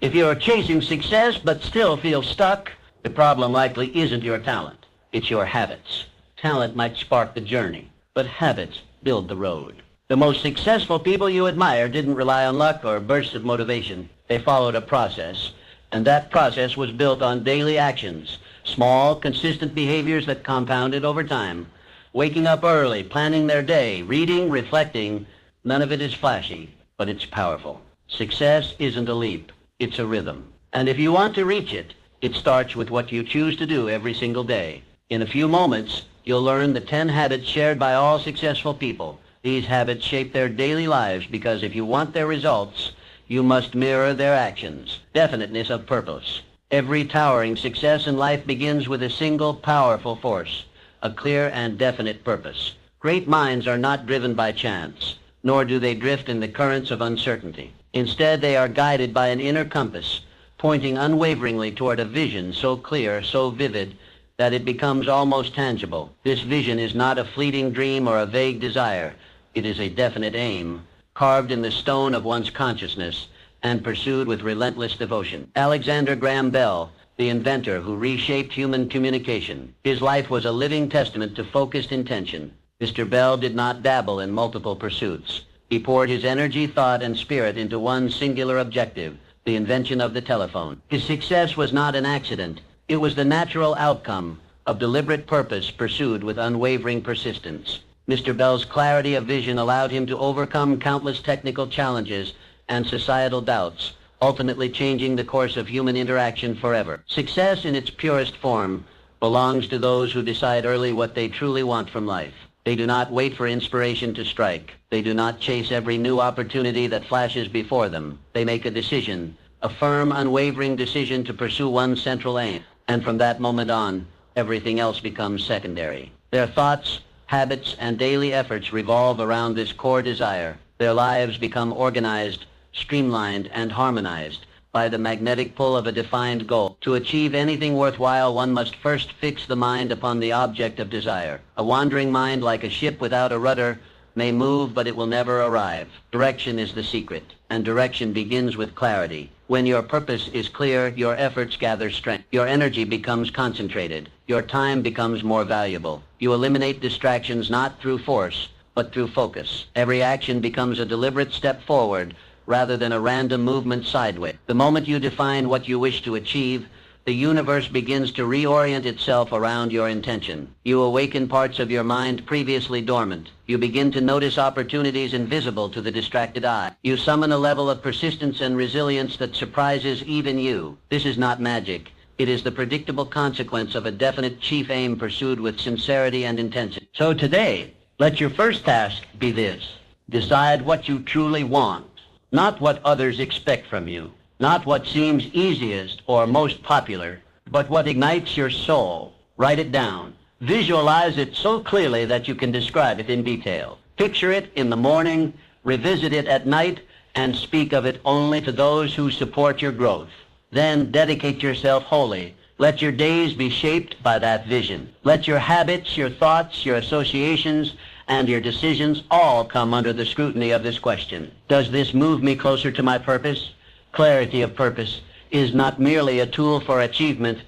If you're chasing success but still feel stuck, the problem likely isn't your talent. It's your habits. Talent might spark the journey, but habits build the road. The most successful people you admire didn't rely on luck or bursts of motivation. They followed a process, and that process was built on daily actions, small, consistent behaviors that compounded over time. Waking up early, planning their day, reading, reflecting, none of it is flashy, but it's powerful. Success isn't a leap, it's a rhythm. And if you want to reach it, it starts with what you choose to do every single day. In a few moments, you'll learn the 10 habits shared by all successful people. These habits shape their daily lives because if you want their results, you must mirror their actions. Definiteness of purpose. Every towering success in life begins with a single powerful force, a clear and definite purpose. Great minds are not driven by chance, nor do they drift in the currents of uncertainty. Instead, they are guided by an inner compass, pointing unwaveringly toward a vision so clear, so vivid, that it becomes almost tangible. This vision is not a fleeting dream or a vague desire. It is a definite aim, carved in the stone of one's consciousness and pursued with relentless devotion. Alexander Graham Bell, the inventor who reshaped human communication. His life was a living testament to focused intention. Mr. Bell did not dabble in multiple pursuits. He poured his energy, thought, and spirit into one singular objective, the invention of the telephone. His success was not an accident. It was the natural outcome of deliberate purpose pursued with unwavering persistence. Mr. Bell's clarity of vision allowed him to overcome countless technical challenges and societal doubts, ultimately changing the course of human interaction forever. Success in its purest form belongs to those who decide early what they truly want from life. They do not wait for inspiration to strike. They do not chase every new opportunity that flashes before them. They make a decision, a firm, unwavering decision to pursue one central aim. And from that moment on, everything else becomes secondary. Their thoughts, habits, and daily efforts revolve around this core desire. Their lives become organized, streamlined, and harmonized by the magnetic pull of a defined goal. To achieve anything worthwhile, one must first fix the mind upon the object of desire. A wandering mind, like a ship without a rudder, may move, but it will never arrive. Direction is the secret, and direction begins with clarity. When your purpose is clear, your efforts gather strength. Your energy becomes concentrated. Your time becomes more valuable. You eliminate distractions not through force, but through focus. Every action becomes a deliberate step forward, rather than a random movement sideways. The moment you define what you wish to achieve, the universe begins to reorient itself around your intention. You awaken parts of your mind previously dormant. You begin to notice opportunities invisible to the distracted eye. You summon a level of persistence and resilience that surprises even you. This is not magic. It is the predictable consequence of a definite chief aim pursued with sincerity and intensity. So today, let your first task be this. Decide what you truly want. Not what others expect from you, not what seems easiest or most popular, but what ignites your soul. Write it down. Visualize it so clearly that you can describe it in detail. Picture it in the morning, revisit it at night, and speak of it only to those who support your growth. Then dedicate yourself wholly. Let your days be shaped by that vision. Let your habits, your thoughts, your associations, and your decisions all come under the scrutiny of this question. Does this move me closer to my purpose? Clarity of purpose is not merely a tool for achievement.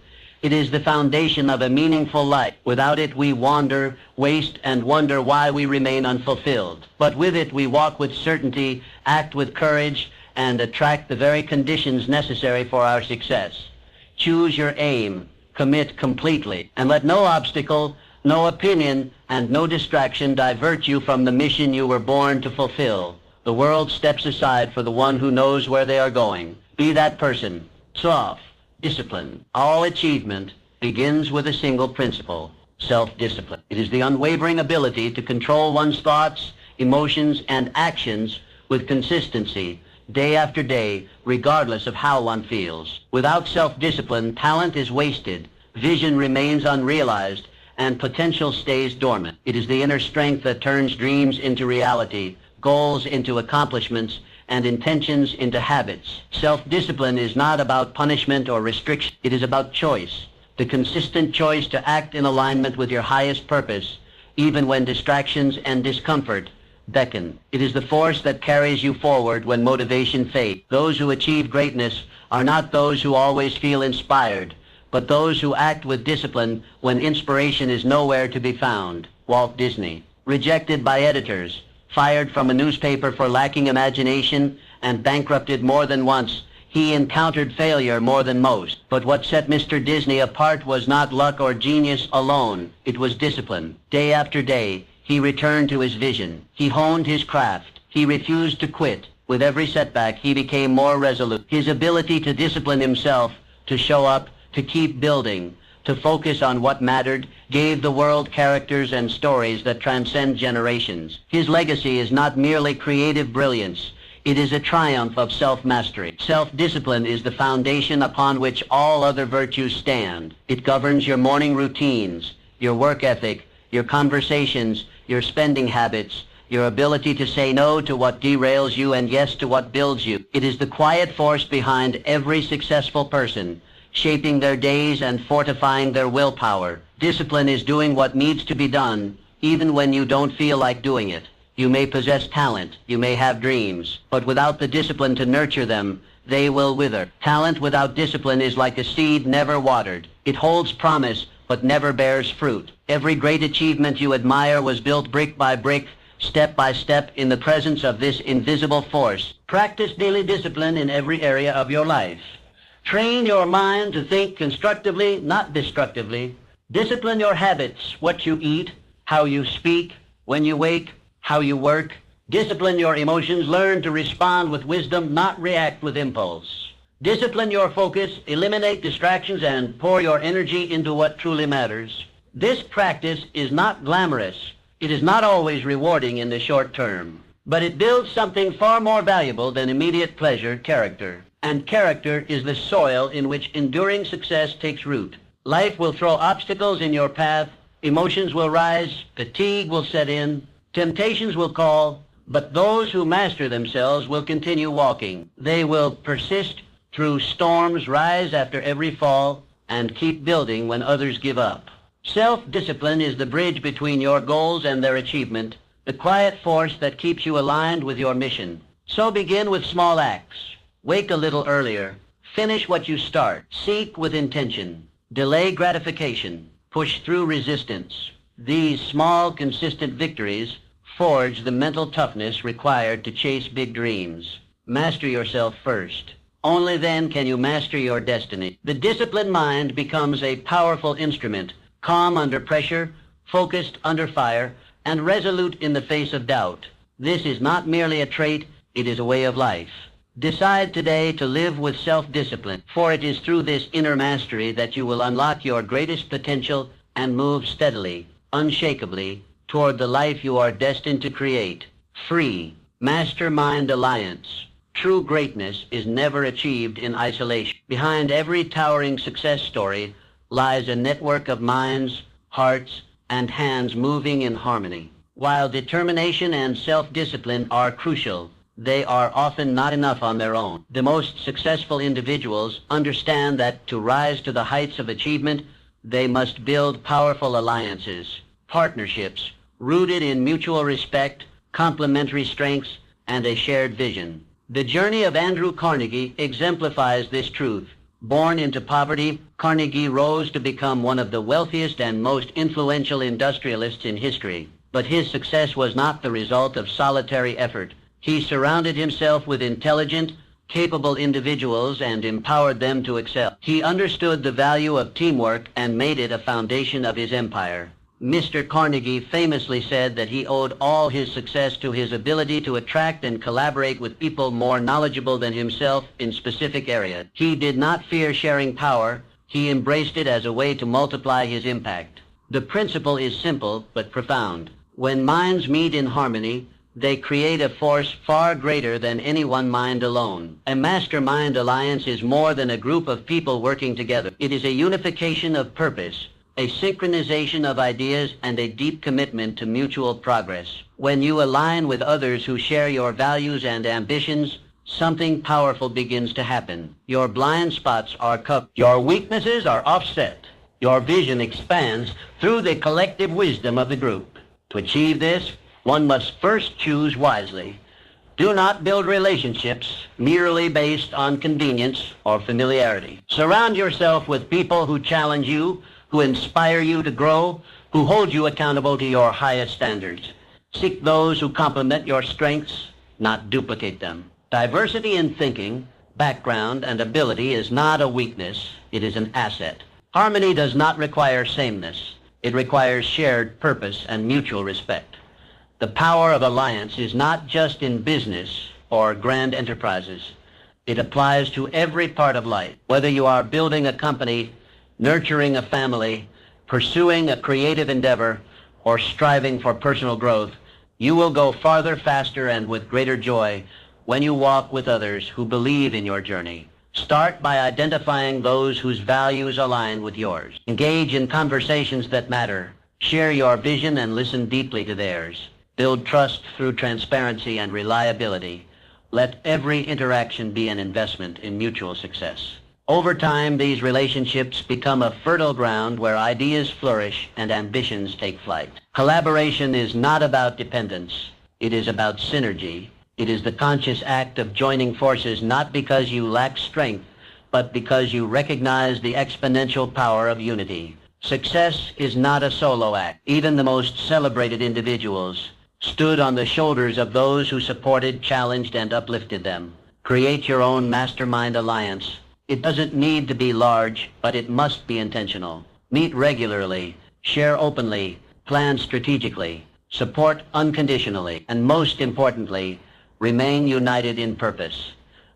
It is the foundation of a meaningful life. Without it, we wander, waste, and wonder why we remain unfulfilled. But with it, we walk with certainty, act with courage, and attract the very conditions necessary for our success. Choose your aim, commit completely, and let no obstacle, no opinion, and no distraction divert you from the mission you were born to fulfill. The world steps aside for the one who knows where they are going. Be that person. Soft, discipline. All achievement begins with a single principle, self-discipline. It is the unwavering ability to control one's thoughts, emotions, and actions with consistency, day after day, regardless of how one feels. Without self-discipline, talent is wasted, vision remains unrealized, and potential stays dormant. It is the inner strength that turns dreams into reality, goals into accomplishments, and intentions into habits. Self-discipline is not about punishment or restriction. It is about choice, the consistent choice to act in alignment with your highest purpose, even when distractions and discomfort beckon. It is the force that carries you forward when motivation fades. Those who achieve greatness are not those who always feel inspired, but those who act with discipline when inspiration is nowhere to be found. Walt Disney, rejected by editors, fired from a newspaper for lacking imagination, and bankrupted more than once, he encountered failure more than most. But what set Mr. Disney apart was not luck or genius alone. It was discipline. Day after day, he returned to his vision. He honed his craft. He refused to quit. With every setback, he became more resolute. His ability to discipline himself, to show up, to keep building, to focus on what mattered, gave the world characters and stories that transcend generations. His legacy is not merely creative brilliance. It is a triumph of self-mastery. Self-discipline is the foundation upon which all other virtues stand. It governs your morning routines, your work ethic, your conversations, your spending habits, your ability to say no to what derails you and yes to what builds you. It is the quiet force behind every successful person, shaping their days and fortifying their willpower. Discipline is doing what needs to be done, even when you don't feel like doing it. You may possess talent, you may have dreams, but without the discipline to nurture them, they will wither. Talent without discipline is like a seed never watered. It holds promise, but never bears fruit. Every great achievement you admire was built brick by brick, step by step, in the presence of this invisible force. Practice daily discipline in every area of your life. Train your mind to think constructively, not destructively. Discipline your habits, what you eat, how you speak, when you wake, how you work. Discipline your emotions. Learn to respond with wisdom, not react with impulse. Discipline your focus. Eliminate distractions and pour your energy into what truly matters. This practice is not glamorous. It is not always rewarding in the short term, but it builds something far more valuable than immediate pleasure: character. And character is the soil in which enduring success takes root. Life will throw obstacles in your path. Emotions will rise. Fatigue will set in. Temptations will call, but those who master themselves will continue walking. They will persist through storms, rise after every fall, and keep building when others give up. Self-discipline is the bridge between your goals and their achievement, the quiet force that keeps you aligned with your mission. So begin with small acts. Wake a little earlier. Finish what you start. Seek with intention. Delay gratification. Push through resistance. These small, consistent victories forge the mental toughness required to chase big dreams. Master yourself first. Only then can you master your destiny. The disciplined mind becomes a powerful instrument, calm under pressure, focused under fire, and resolute in the face of doubt. This is not merely a trait, it is a way of life. Decide today to live with self-discipline, for it is through this inner mastery that you will unlock your greatest potential and move steadily, unshakably, toward the life you are destined to create. Free. Mastermind Alliance. True greatness is never achieved in isolation. Behind every towering success story lies a network of minds, hearts, and hands moving in harmony. While determination and self-discipline are crucial, they are often not enough on their own. The most successful individuals understand that to rise to the heights of achievement, they must build powerful alliances, partnerships, rooted in mutual respect, complementary strengths, and a shared vision. The journey of Andrew Carnegie exemplifies this truth. Born into poverty, Carnegie rose to become one of the wealthiest and most influential industrialists in history. But his success was not the result of solitary effort. He surrounded himself with intelligent, capable individuals and empowered them to excel. He understood the value of teamwork and made it a foundation of his empire. Mr. Carnegie famously said that he owed all his success to his ability to attract and collaborate with people more knowledgeable than himself in specific areas. He did not fear sharing power. He embraced it as a way to multiply his impact. The principle is simple but profound. When minds meet in harmony, they create a force far greater than any one mind alone. A mastermind alliance is more than a group of people working together. It is a unification of purpose, a synchronization of ideas, and a deep commitment to mutual progress. When you align with others who share your values and ambitions, something powerful begins to happen. Your blind spots are covered. Your weaknesses are offset. Your vision expands through the collective wisdom of the group. To achieve this, one must first choose wisely. Do not build relationships merely based on convenience or familiarity. Surround yourself with people who challenge you, who inspire you to grow, who hold you accountable to your highest standards. Seek those who complement your strengths, not duplicate them. Diversity in thinking, background, and ability is not a weakness, it is an asset. Harmony does not require sameness. It requires shared purpose and mutual respect. The power of alliance is not just in business or grand enterprises. It applies to every part of life. Whether you are building a company, nurturing a family, pursuing a creative endeavor, or striving for personal growth, you will go farther, faster, and with greater joy when you walk with others who believe in your journey. Start by identifying those whose values align with yours. Engage in conversations that matter. Share your vision and listen deeply to theirs. Build trust through transparency and reliability. Let every interaction be an investment in mutual success. Over time, these relationships become a fertile ground where ideas flourish and ambitions take flight. Collaboration is not about dependence. It is about synergy. It is the conscious act of joining forces not because you lack strength, but because you recognize the exponential power of unity. Success is not a solo act. Even the most celebrated individuals stood on the shoulders of those who supported, challenged, and uplifted them. Create your own mastermind alliance. It doesn't need to be large, but it must be intentional. Meet regularly, share openly, plan strategically, support unconditionally, and most importantly, remain united in purpose.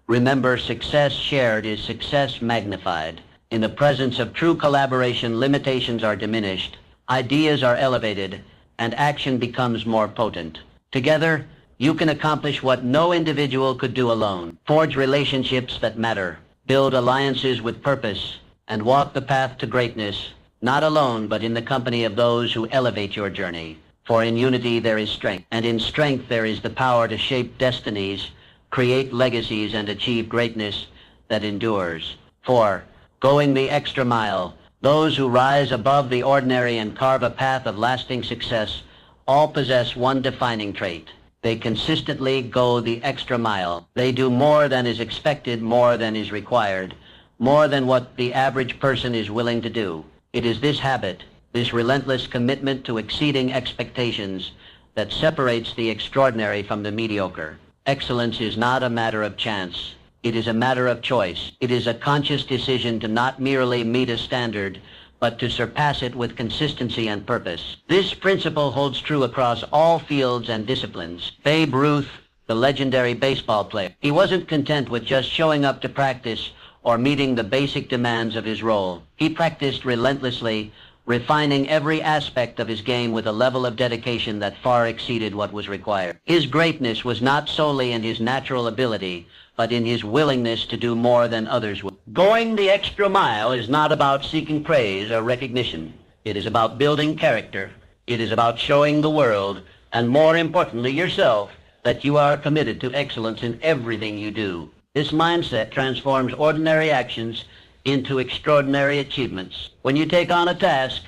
Remember, success shared is success magnified. In the presence of true collaboration, limitations are diminished, ideas are elevated, and action becomes more potent. Together, you can accomplish what no individual could do alone. Forge relationships that matter, build alliances with purpose, and walk the path to greatness, not alone, but in the company of those who elevate your journey. For in unity there is strength, and in strength there is the power to shape destinies, create legacies, and achieve greatness that endures. 4. Going the extra mile. Those who rise above the ordinary and carve a path of lasting success all possess one defining trait. They consistently go the extra mile. They do more than is expected, more than is required, more than what the average person is willing to do. It is this habit, this relentless commitment to exceeding expectations, that separates the extraordinary from the mediocre. Excellence is not a matter of chance. It is a matter of choice. It is a conscious decision to not merely meet a standard, but to surpass it with consistency and purpose. This principle holds true across all fields and disciplines. Babe Ruth, the legendary baseball player, he wasn't content with just showing up to practice or meeting the basic demands of his role. He practiced relentlessly, refining every aspect of his game with a level of dedication that far exceeded what was required. His greatness was not solely in his natural ability, but in his willingness to do more than others would. Going the extra mile is not about seeking praise or recognition. It is about building character. It is about showing the world, and more importantly yourself, that you are committed to excellence in everything you do. This mindset transforms ordinary actions into extraordinary achievements. When you take on a task,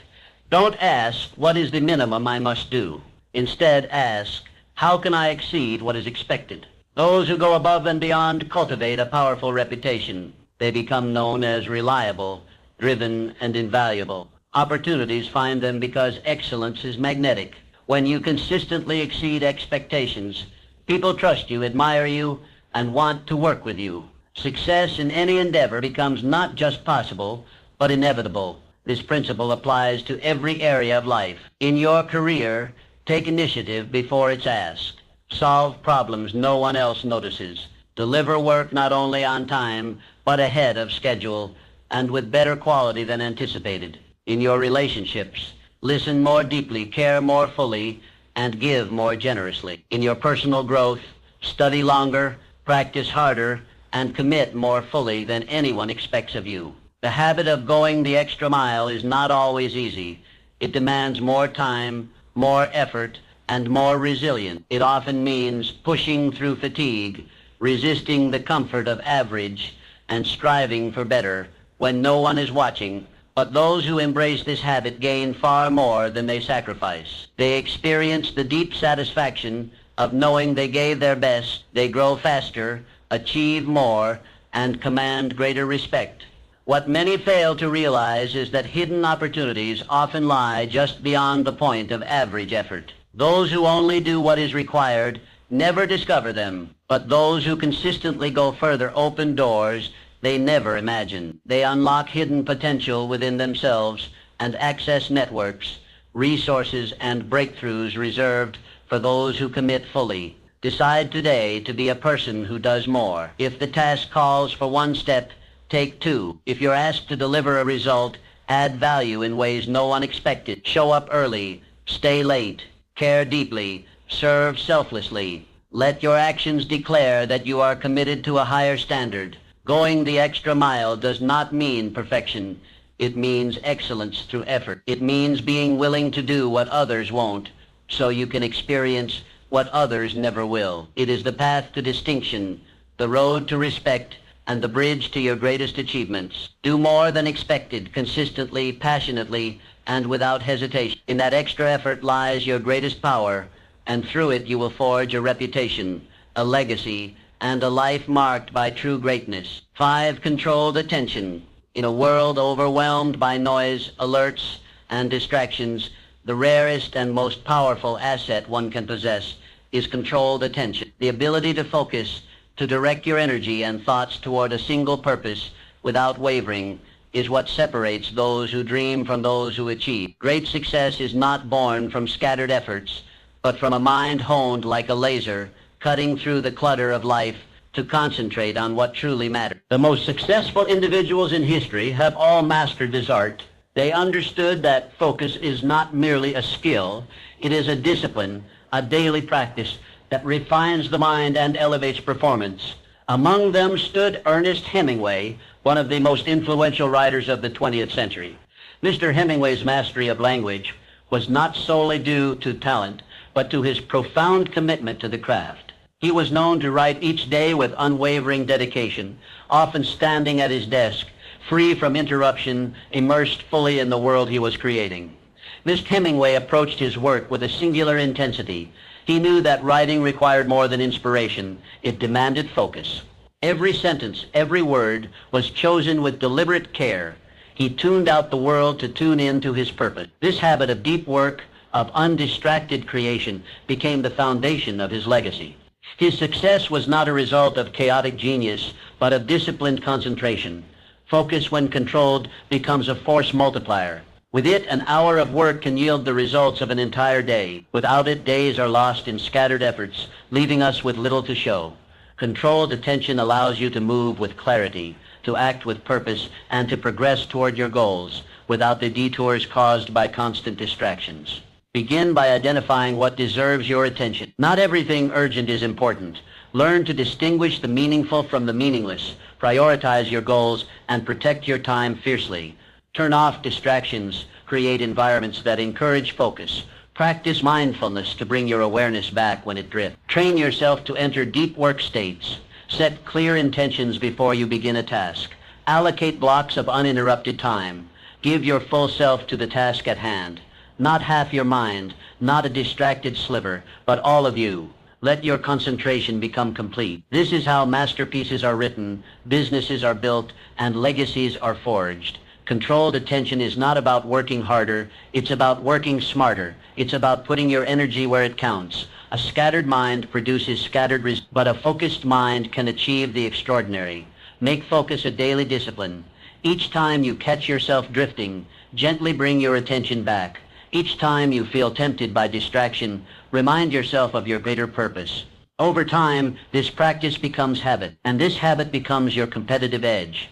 don't ask, what is the minimum I must do? Instead, ask, how can I exceed what is expected? Those who go above and beyond cultivate a powerful reputation. They become known as reliable, driven, and invaluable. Opportunities find them because excellence is magnetic. When you consistently exceed expectations, people trust you, admire you, and want to work with you. Success in any endeavor becomes not just possible, but inevitable. This principle applies to every area of life. In your career, take initiative before it's asked. Solve problems no one else notices. Deliver work not only on time, but ahead of schedule, and with better quality than anticipated. In your relationships, listen more deeply, care more fully, and give more generously. In your personal growth, study longer, practice harder, and commit more fully than anyone expects of you. The habit of going the extra mile is not always easy. It demands more time, more effort, and more resilience. It often means pushing through fatigue, resisting the comfort of average, and striving for better when no one is watching. But those who embrace this habit gain far more than they sacrifice. They experience the deep satisfaction of knowing they gave their best, they grow faster, achieve more, and command greater respect. What many fail to realize is that hidden opportunities often lie just beyond the point of average effort. Those who only do what is required never discover them, but those who consistently go further open doors they never imagined. They unlock hidden potential within themselves and access networks, resources, and breakthroughs reserved for those who commit fully. Decide today to be a person who does more. If the task calls for one step, take two. If you're asked to deliver a result, add value in ways no one expected. Show up early, stay late, care deeply, serve selflessly. Let your actions declare that you are committed to a higher standard. Going the extra mile does not mean perfection. It means excellence through effort. It means being willing to do what others won't, so you can experience what others never will. It is the path to distinction, the road to respect, and the bridge to your greatest achievements. Do more than expected, consistently, passionately, and without hesitation. In that extra effort lies your greatest power, and through it you will forge a reputation, a legacy, and a life marked by true greatness. 5. Controlled attention. In a world overwhelmed by noise, alerts, and distractions, the rarest and most powerful asset one can possess is controlled attention. The ability to focus, to direct your energy and thoughts toward a single purpose without wavering, is what separates those who dream from those who achieve. Great success is not born from scattered efforts, but from a mind honed like a laser, cutting through the clutter of life to concentrate on what truly matters. The most successful individuals in history have all mastered this art. They understood that focus is not merely a skill, it is a discipline, a daily practice that refines the mind and elevates performance. Among them stood Ernest Hemingway, one of the most influential writers of the 20th century. Mr. Hemingway's mastery of language was not solely due to talent, but to his profound commitment to the craft. He was known to write each day with unwavering dedication, often standing at his desk, free from interruption, immersed fully in the world he was creating. Mr. Hemingway approached his work with a singular intensity. He knew that writing required more than inspiration. It demanded focus. Every sentence, every word was chosen with deliberate care. He tuned out the world to tune in to his purpose. This habit of deep work, of undistracted creation, became the foundation of his legacy. His success was not a result of chaotic genius, but of disciplined concentration. Focus, when controlled, becomes a force multiplier. With it, an hour of work can yield the results of an entire day. Without it, days are lost in scattered efforts, leaving us with little to show. Controlled attention allows you to move with clarity, to act with purpose, and to progress toward your goals without the detours caused by constant distractions. Begin by identifying what deserves your attention. Not everything urgent is important. Learn to distinguish the meaningful from the meaningless. Prioritize your goals and protect your time fiercely. Turn off distractions. Create environments that encourage focus. Practice mindfulness to bring your awareness back when it drifts. Train yourself to enter deep work states. Set clear intentions before you begin a task. Allocate blocks of uninterrupted time. Give your full self to the task at hand. Not half your mind, not a distracted sliver, but all of you. Let your concentration become complete. This is how masterpieces are written, businesses are built, and legacies are forged. Controlled attention is not about working harder, it's about working smarter. It's about putting your energy where it counts. A scattered mind produces scattered results, but a focused mind can achieve the extraordinary. Make focus a daily discipline. Each time you catch yourself drifting, gently bring your attention back. Each time you feel tempted by distraction, remind yourself of your greater purpose. Over time, this practice becomes habit, and this habit becomes your competitive edge.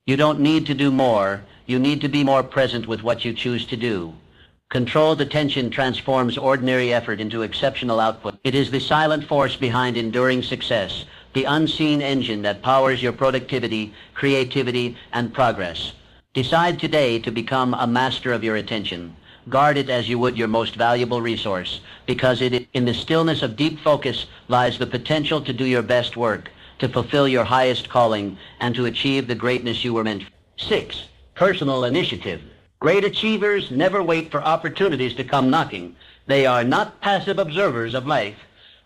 You don't need to do more, you need to be more present with what you choose to do. Controlled attention transforms ordinary effort into exceptional output. It is the silent force behind enduring success, the unseen engine that powers your productivity, creativity, and progress. Decide today to become a master of your attention. Guard it as you would your most valuable resource, because in the stillness of deep focus lies the potential to do your best work, to fulfill your highest calling, and to achieve the greatness you were meant for. 6. Personal initiative. Great achievers never wait for opportunities to come knocking. They are not passive observers of life.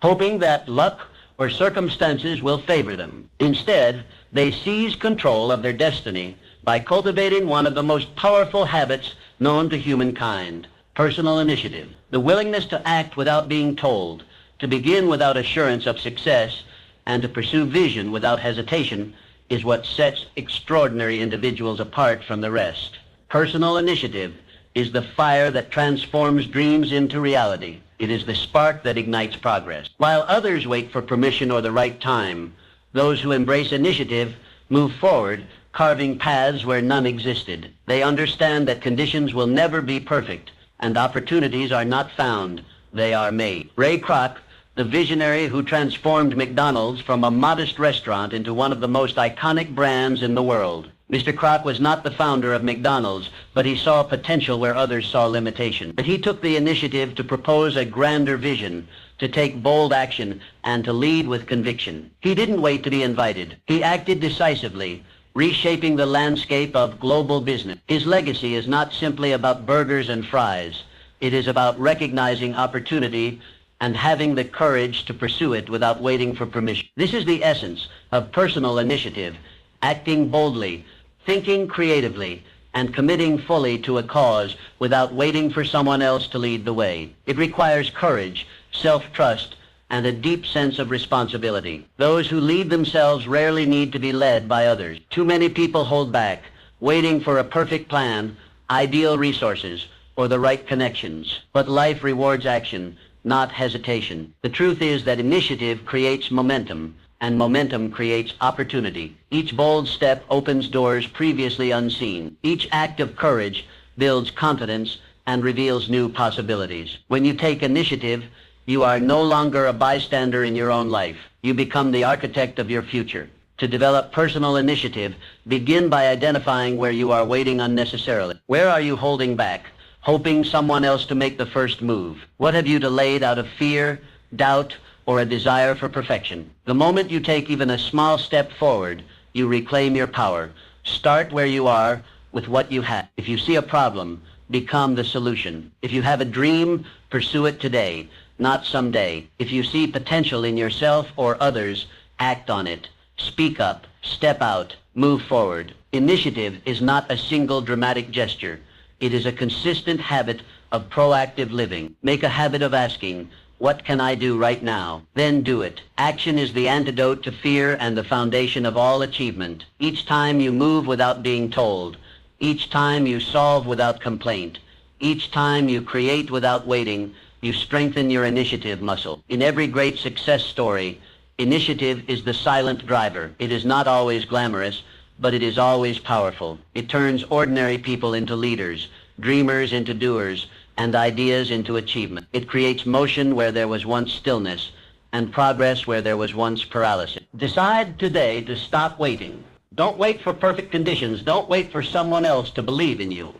hoping that luck or circumstances will favor them. Instead, they seize control of their destiny by cultivating one of the most powerful habits known to humankind, personal initiative. The willingness to act without being told, to begin without assurance of success, and to pursue vision without hesitation is what sets extraordinary individuals apart from the rest. Personal initiative is the fire that transforms dreams into reality. It is the spark that ignites progress. While others wait for permission or the right time, those who embrace initiative move forward, carving paths where none existed. They understand that conditions will never be perfect, and opportunities are not found, they are made. Ray Kroc, the visionary who transformed McDonald's from a modest restaurant into one of the most iconic brands in the world. Mr. Kroc was not the founder of McDonald's, but he saw potential where others saw limitation. But he took the initiative to propose a grander vision, to take bold action, and to lead with conviction. He didn't wait to be invited. He acted decisively, reshaping the landscape of global business. His legacy is not simply about burgers and fries. It is about recognizing opportunity and having the courage to pursue it without waiting for permission. This is the essence of personal initiative, acting boldly, thinking creatively, and committing fully to a cause without waiting for someone else to lead the way. It requires courage, self-trust, and a deep sense of responsibility. Those who lead themselves rarely need to be led by others. Too many people hold back, waiting for a perfect plan, ideal resources, or the right connections. But life rewards action, not hesitation. The truth is that initiative creates momentum, and momentum creates opportunity. Each bold step opens doors previously unseen. Each act of courage builds confidence and reveals new possibilities. When you take initiative, you are no longer a bystander in your own life. You become the architect of your future. To develop personal initiative, begin by identifying where you are waiting unnecessarily. Where are you holding back, hoping someone else to make the first move? What have you delayed out of fear, doubt, or a desire for perfection? The moment you take even a small step forward, you reclaim your power. Start where you are with what you have. If you see a problem, become the solution. If you have a dream, pursue it today, not someday. If you see potential in yourself or others, act on it. Speak up, step out, move forward. Initiative is not a single dramatic gesture. It is a consistent habit of proactive living. Make a habit of asking, what can I do right now? Then do it. Action is the antidote to fear and the foundation of all achievement. Each time you move without being told, each time you solve without complaint, each time you create without waiting, you strengthen your initiative muscle. In every great success story, initiative is the silent driver. It is not always glamorous, but it is always powerful. It turns ordinary people into leaders, dreamers into doers, and ideas into achievement. It creates motion where there was once stillness, and progress where there was once paralysis. Decide today to stop waiting. Don't wait for perfect conditions. Don't wait for someone else to believe in you.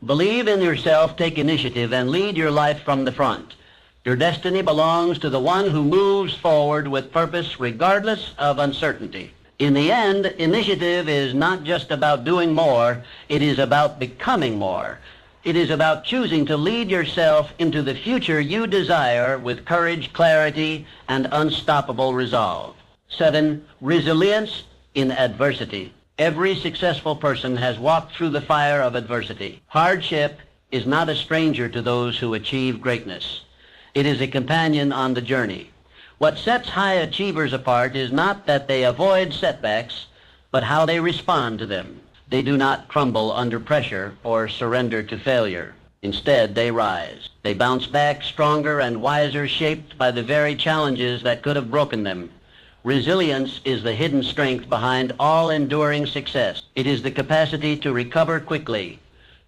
Believe in yourself, take initiative, and lead your life from the front. Your destiny belongs to the one who moves forward with purpose regardless of uncertainty. In the end, initiative is not just about doing more, it is about becoming more. It is about choosing to lead yourself into the future you desire with courage, clarity, and unstoppable resolve. 7. Resilience in adversity. Every successful person has walked through the fire of adversity. Hardship is not a stranger to those who achieve greatness. It is a companion on the journey. What sets high achievers apart is not that they avoid setbacks, but how they respond to them. They do not crumble under pressure or surrender to failure. Instead, they rise. They bounce back stronger and wiser, shaped by the very challenges that could have broken them. Resilience is the hidden strength behind all enduring success. It is the capacity to recover quickly,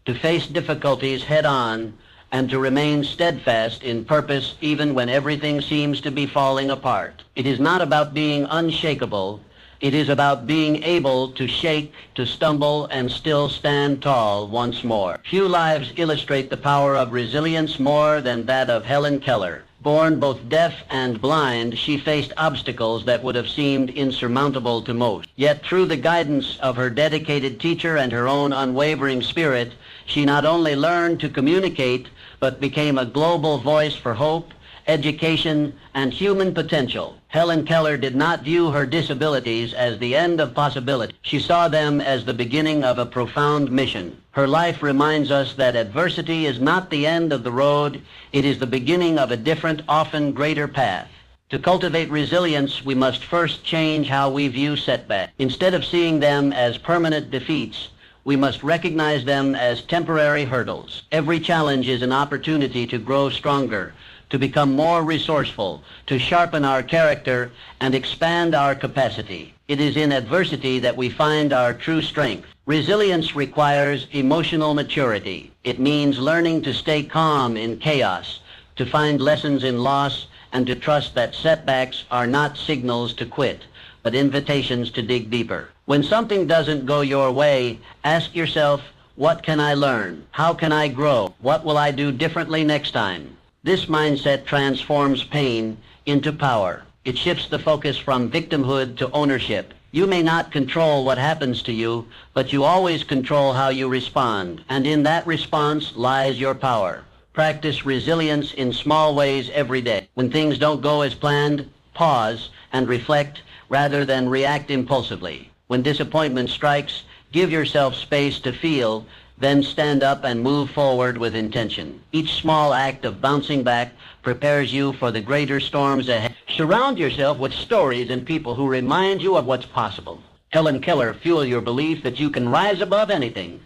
to face difficulties head-on, and to remain steadfast in purpose even when everything seems to be falling apart. It is not about being unshakable. It is about being able to shake, to stumble, and still stand tall once more. Few lives illustrate the power of resilience more than that of Helen Keller. Born both deaf and blind, she faced obstacles that would have seemed insurmountable to most. Yet through the guidance of her dedicated teacher and her own unwavering spirit, she not only learned to communicate, but became a global voice for hope education, and human potential. Helen Keller did not view her disabilities as the end of possibility. She saw them as the beginning of a profound mission. Her life reminds us that adversity is not the end of the road. It is the beginning of a different, often greater path. To cultivate resilience, we must first change how we view setbacks. Instead of seeing them as permanent defeats, we must recognize them as temporary hurdles. Every challenge is an opportunity to grow stronger, to become more resourceful, to sharpen our character, and expand our capacity. It is in adversity that we find our true strength. Resilience requires emotional maturity. It means learning to stay calm in chaos, to find lessons in loss, and to trust that setbacks are not signals to quit, but invitations to dig deeper. When something doesn't go your way, ask yourself, what can I learn? How can I grow? What will I do differently next time? This mindset transforms pain into power. It shifts the focus from victimhood to ownership. You may not control what happens to you, but you always control how you respond, and in that response lies your power. Practice resilience in small ways every day. When things don't go as planned, pause and reflect rather than react impulsively. When disappointment strikes, give yourself space to feel, then stand up and move forward with intention. Each small act of bouncing back prepares you for the greater storms ahead. Surround yourself with stories and people who remind you of what's possible. Helen Keller fuel your belief that you can rise above anything.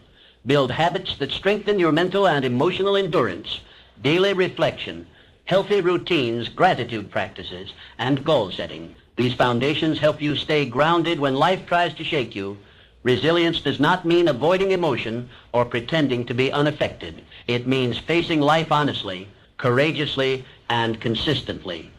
Build habits that strengthen your mental and emotional endurance. Daily reflection, healthy routines, gratitude practices, and goal setting. These foundations help you stay grounded when life tries to shake you. Resilience does not mean avoiding emotion or pretending to be unaffected. It means facing life honestly, courageously, and consistently.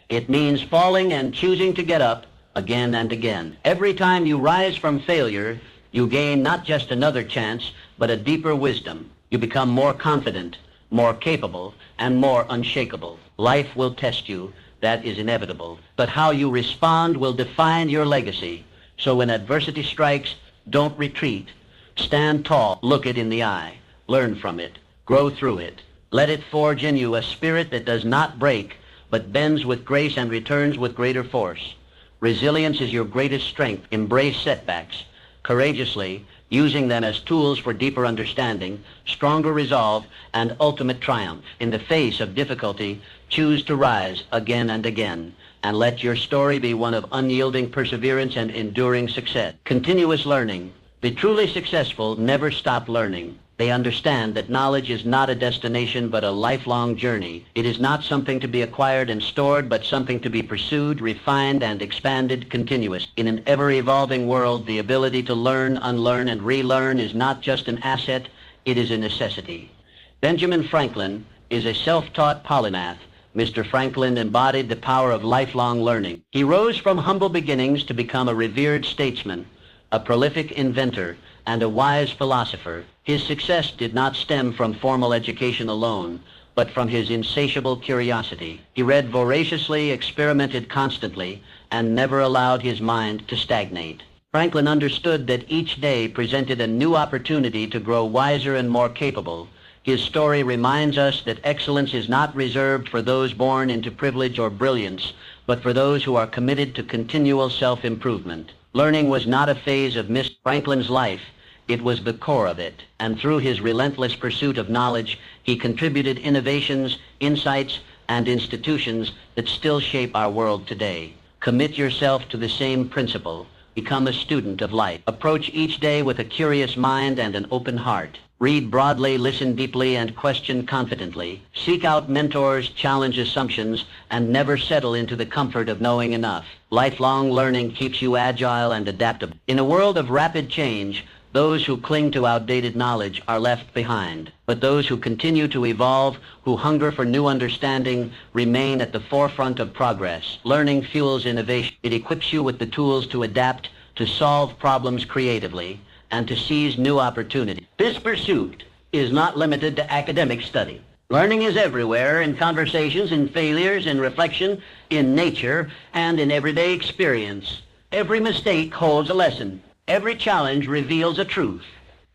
It means falling and choosing to get up again and again. Every time you rise from failure, you gain not just another chance, but a deeper wisdom. You become more confident, more capable, and more unshakable. Life will test you. That is inevitable. But how you respond will define your legacy. So when adversity strikes, don't retreat. Stand tall. Look it in the eye. Learn from it. Grow through it. Let it forge in you a spirit that does not break, but bends with grace and returns with greater force. Resilience is your greatest strength. Embrace setbacks courageously, using them as tools for deeper understanding, stronger resolve, and ultimate triumph. In the face of difficulty, choose to rise again and again, and let your story be one of unyielding perseverance and enduring success. Continuous learning. The truly successful never stop learning. They understand that knowledge is not a destination but a lifelong journey. It is not something to be acquired and stored, but something to be pursued, refined, and expanded continuously. In an ever-evolving world, the ability to learn, unlearn, and relearn is not just an asset, it is a necessity. Benjamin Franklin is a self-taught polymath. Mr. Franklin embodied the power of lifelong learning. He rose from humble beginnings to become a revered statesman, a prolific inventor, and a wise philosopher. His success did not stem from formal education alone, but from his insatiable curiosity. He read voraciously, experimented constantly, and never allowed his mind to stagnate. Franklin understood that each day presented a new opportunity to grow wiser and more capable. His story reminds us that excellence is not reserved for those born into privilege or brilliance, but for those who are committed to continual self-improvement. Learning was not a phase of Mr. Franklin's life. It was the core of it, and through his relentless pursuit of knowledge, he contributed innovations, insights, and institutions that still shape our world today. Commit yourself to the same principle. Become a student of life. Approach each day with a curious mind and an open heart. Read broadly, listen deeply, and question confidently. Seek out mentors, challenge assumptions, and never settle into the comfort of knowing enough. Lifelong learning keeps you agile and adaptable. In a world of rapid change, those who cling to outdated knowledge are left behind. But those who continue to evolve, who hunger for new understanding, remain at the forefront of progress. Learning fuels innovation. It equips you with the tools to adapt, to solve problems creatively, and to seize new opportunities. This pursuit is not limited to academic study. Learning is everywhere, in conversations, in failures, in reflection, in nature, and in everyday experience. Every mistake holds a lesson. Every challenge reveals a truth.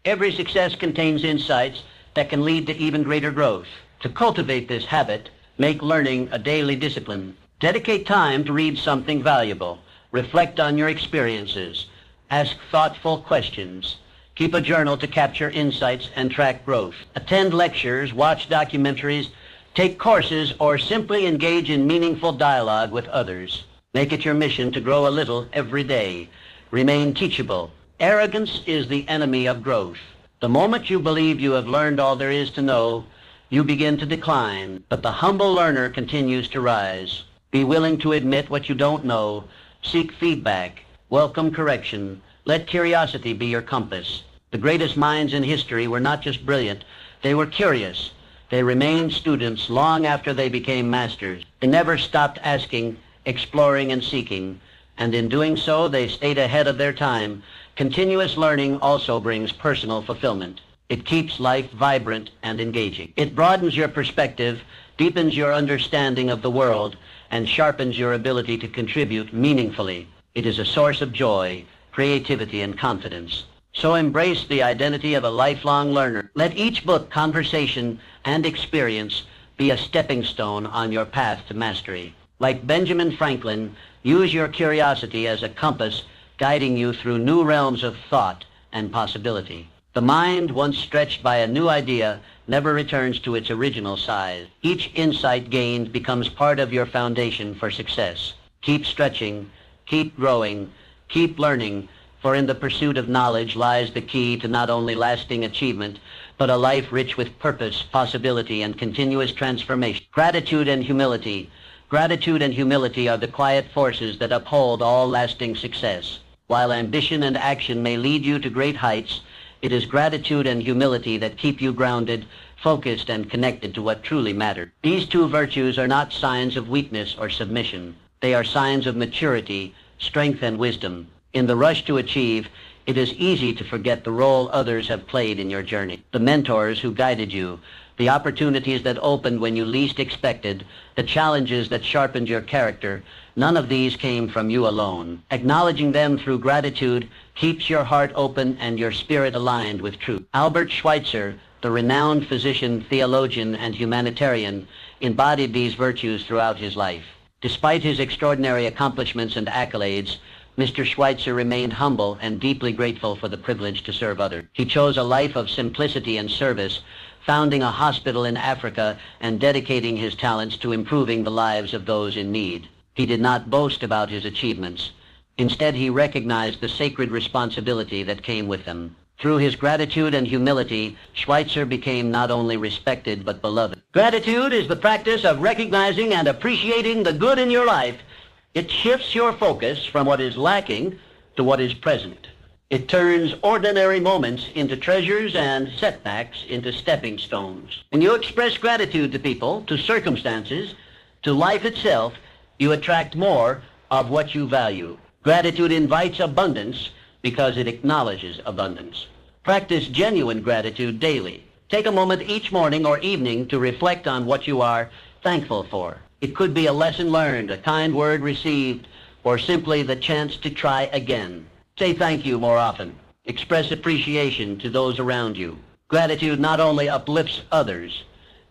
Every success contains insights that can lead to even greater growth. To cultivate this habit, Make learning a daily discipline. Dedicate time to read something valuable. Reflect on your experiences. Ask thoughtful questions. Keep a journal to capture insights and track growth. Attend lectures, watch documentaries, take courses, or simply engage in meaningful dialogue with others. Make it your mission to grow a little every day. Remain teachable. Arrogance is the enemy of growth. The moment you believe you have learned all there is to know, you begin to decline, but the humble learner continues to rise. Be willing to admit what you don't know. Seek feedback. Welcome correction. Let curiosity be your compass. The greatest minds in history were not just brilliant, they were curious. They remained students long after they became masters. They never stopped asking, exploring, and seeking, and in doing so, they stayed ahead of their time. Continuous learning also brings personal fulfillment. It keeps life vibrant and engaging. It broadens your perspective, deepens your understanding of the world, and sharpens your ability to contribute meaningfully. It is a source of joy, creativity, and confidence. So embrace the identity of a lifelong learner. Let each book, conversation, and experience be a stepping stone on your path to mastery. Like Benjamin Franklin, use your curiosity as a compass guiding you through new realms of thought and possibility. The mind, once stretched by a new idea, never returns to its original size. Each insight gained becomes part of your foundation for success. Keep stretching, keep growing, keep learning, for in the pursuit of knowledge lies the key to not only lasting achievement, but a life rich with purpose, possibility, and continuous transformation. Gratitude and humility. Gratitude and humility are the quiet forces that uphold all lasting success. While ambition and action may lead you to great heights, it is gratitude and humility that keep you grounded, focused, and connected to what truly matters. These two virtues are not signs of weakness or submission. They are signs of maturity, strength, and wisdom. In the rush to achieve, it is easy to forget the role others have played in your journey. The mentors who guided you, the opportunities that opened when you least expected, the challenges that sharpened your character, none of these came from you alone. Acknowledging them through gratitude keeps your heart open and your spirit aligned with truth. Albert Schweitzer, the renowned physician, theologian, and humanitarian, embodied these virtues throughout his life. Despite his extraordinary accomplishments and accolades, Mr. Schweitzer remained humble and deeply grateful for the privilege to serve others. He chose a life of simplicity and service, founding a hospital in Africa and dedicating his talents to improving the lives of those in need. He did not boast about his achievements. Instead, he recognized the sacred responsibility that came with them. Through his gratitude and humility, Schweitzer became not only respected but beloved. Gratitude is the practice of recognizing and appreciating the good in your life. It shifts your focus from what is lacking to what is present. It turns ordinary moments into treasures and setbacks into stepping stones. When you express gratitude to people, to circumstances, to life itself, you attract more of what you value. Gratitude invites abundance because it acknowledges abundance. Practice genuine gratitude daily. Take a moment each morning or evening to reflect on what you are thankful for. It could be a lesson learned, a kind word received, or simply the chance to try again. Say thank you more often. Express appreciation to those around you. Gratitude not only uplifts others,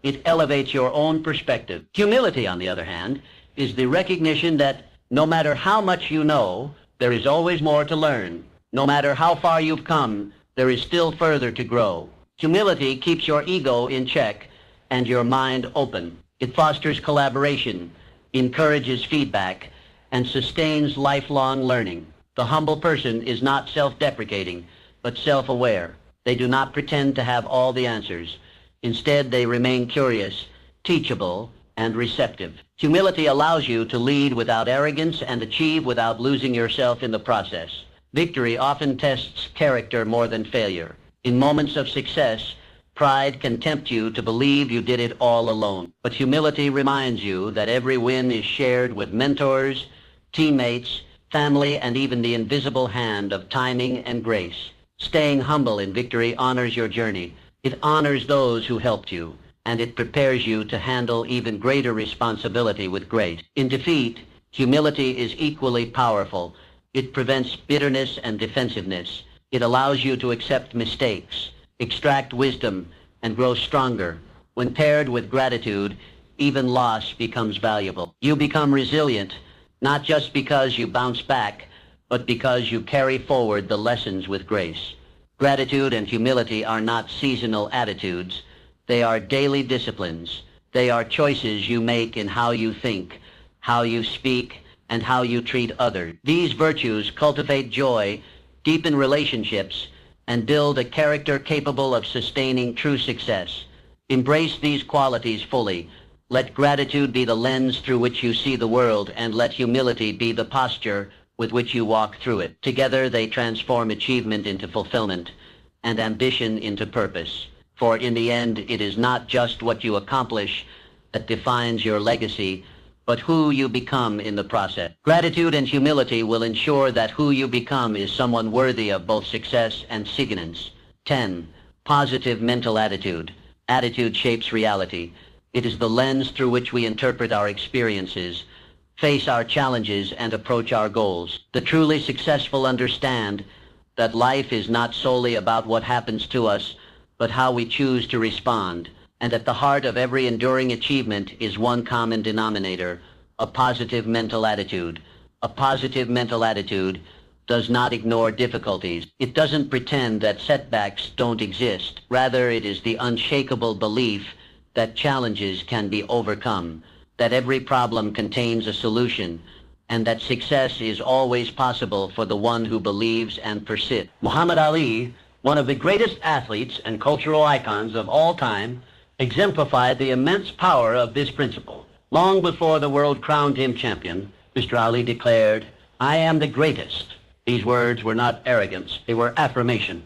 it elevates your own perspective. Humility, on the other hand, is the recognition that no matter how much you know, there is always more to learn. No matter how far you've come, there is still further to grow. Humility keeps your ego in check and your mind open. It fosters collaboration, encourages feedback, and sustains lifelong learning. The humble person is not self-deprecating, but self-aware. They do not pretend to have all the answers. Instead, they remain curious, teachable, and receptive. Humility allows you to lead without arrogance and achieve without losing yourself in the process. Victory often tests character more than failure. In moments of success, pride can tempt you to believe you did it all alone. But humility reminds you that every win is shared with mentors, teammates, family, and even the invisible hand of timing and grace. Staying humble in victory honors your journey. It honors those who helped you, and it prepares you to handle even greater responsibility with grace. In defeat, humility is equally powerful. It prevents bitterness and defensiveness. It allows you to accept mistakes, extract wisdom, and grow stronger. When paired with gratitude, even loss becomes valuable. You become resilient, not just because you bounce back, but because you carry forward the lessons with grace. Gratitude and humility are not seasonal attitudes. They are daily disciplines. They are choices you make in how you think, how you speak, and how you treat others. These virtues cultivate joy, deepen relationships, and build a character capable of sustaining true success. Embrace these qualities fully. Let gratitude be the lens through which you see the world, and let humility be the posture with which you walk through it. Together they transform achievement into fulfillment and ambition into purpose. For in the end, it is not just what you accomplish that defines your legacy, but who you become in the process. Gratitude and humility will ensure that who you become is someone worthy of both success and significance. 10. Positive mental attitude. Attitude shapes reality. It is the lens through which we interpret our experiences, face our challenges, and approach our goals. The truly successful understand that life is not solely about what happens to us, but how we choose to respond. And at the heart of every enduring achievement is one common denominator: a positive mental attitude. A positive mental attitude does not ignore difficulties. It doesn't pretend that setbacks don't exist. Rather, it is the unshakable belief that challenges can be overcome, that every problem contains a solution, and that success is always possible for the one who believes and persists. Muhammad Ali, one of the greatest athletes and cultural icons of all time, exemplified the immense power of this principle. Long before the world crowned him champion, Mr. Ali declared, "I am the greatest." These words were not arrogance, they were affirmation.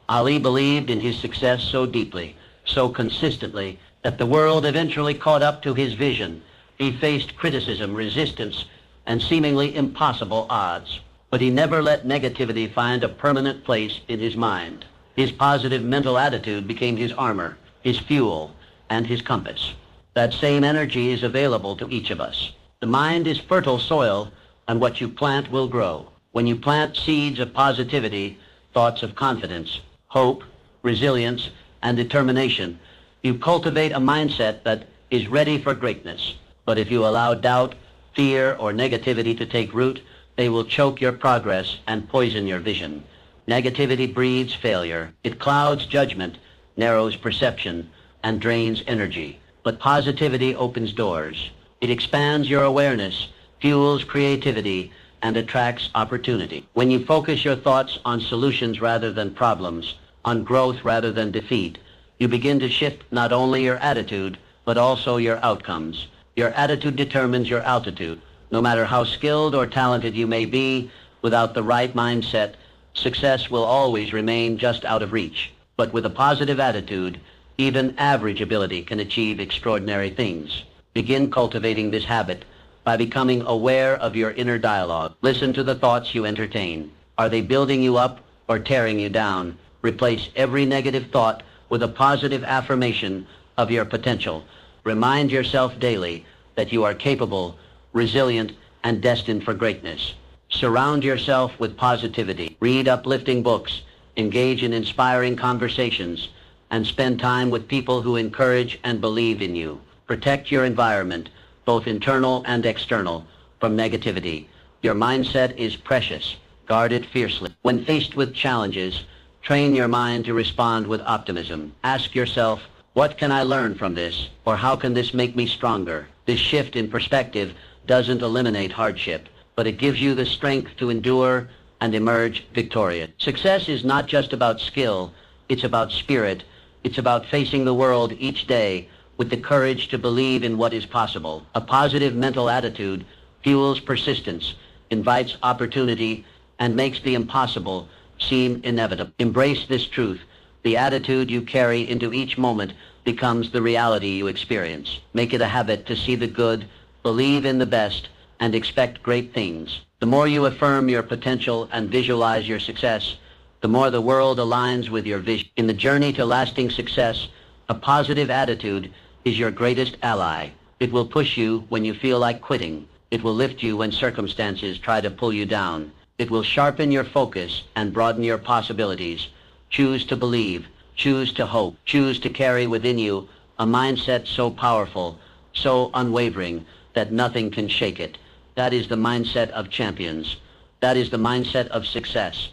Ali believed in his success so deeply, so consistently, that the world eventually caught up to his vision. He faced criticism, resistance, and seemingly impossible odds. But he never let negativity find a permanent place in his mind. His positive mental attitude became his armor, his fuel, and his compass. That same energy is available to each of us. The mind is fertile soil, and what you plant will grow. When you plant seeds of positivity, thoughts of confidence, hope, resilience, and determination, you cultivate a mindset that is ready for greatness. But if you allow doubt, fear, or negativity to take root, they will choke your progress and poison your vision. Negativity breeds failure. It clouds judgment, narrows perception, and drains energy. But positivity opens doors. It expands your awareness, fuels creativity, and attracts opportunity. When you focus your thoughts on solutions rather than problems, on growth rather than defeat, you begin to shift not only your attitude, but also your outcomes. Your attitude determines your altitude. No matter how skilled or talented you may be, without the right mindset, success will always remain just out of reach. But with a positive attitude, even average ability can achieve extraordinary things. Begin cultivating this habit by becoming aware of your inner dialogue. Listen to the thoughts you entertain. Are they building you up or tearing you down? Replace every negative thought with a positive affirmation of your potential. Remind yourself daily that you are capable, resilient, and destined for greatness. Surround yourself with positivity. Read uplifting books, engage in inspiring conversations, and spend time with people who encourage and believe in you. Protect your environment, both internal and external, from negativity. Your mindset is precious. Guard it fiercely. When faced with challenges, train your mind to respond with optimism. Ask yourself, what can I learn from this? Or how can this make me stronger? This shift in perspective doesn't eliminate hardship, but it gives you the strength to endure and emerge victorious. Success is not just about skill, it's about spirit. It's about facing the world each day with the courage to believe in what is possible. A positive mental attitude fuels persistence, invites opportunity, and makes the impossible seem inevitable. Embrace this truth. The attitude you carry into each moment becomes the reality you experience. Make it a habit to see the good, believe in the best, and expect great things. The more you affirm your potential and visualize your success, the more the world aligns with your vision. In the journey to lasting success, a positive attitude is your greatest ally. It will push you when you feel like quitting. It will lift you when circumstances try to pull you down. It will sharpen your focus and broaden your possibilities. Choose to believe, choose to hope, choose to carry within you a mindset so powerful so unwavering that nothing can shake it. That is the mindset of champions. That is the mindset of success.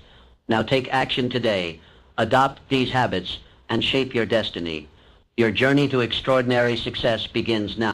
Now take action today. Adopt these habits and shape your destiny. Your journey to extraordinary success begins now.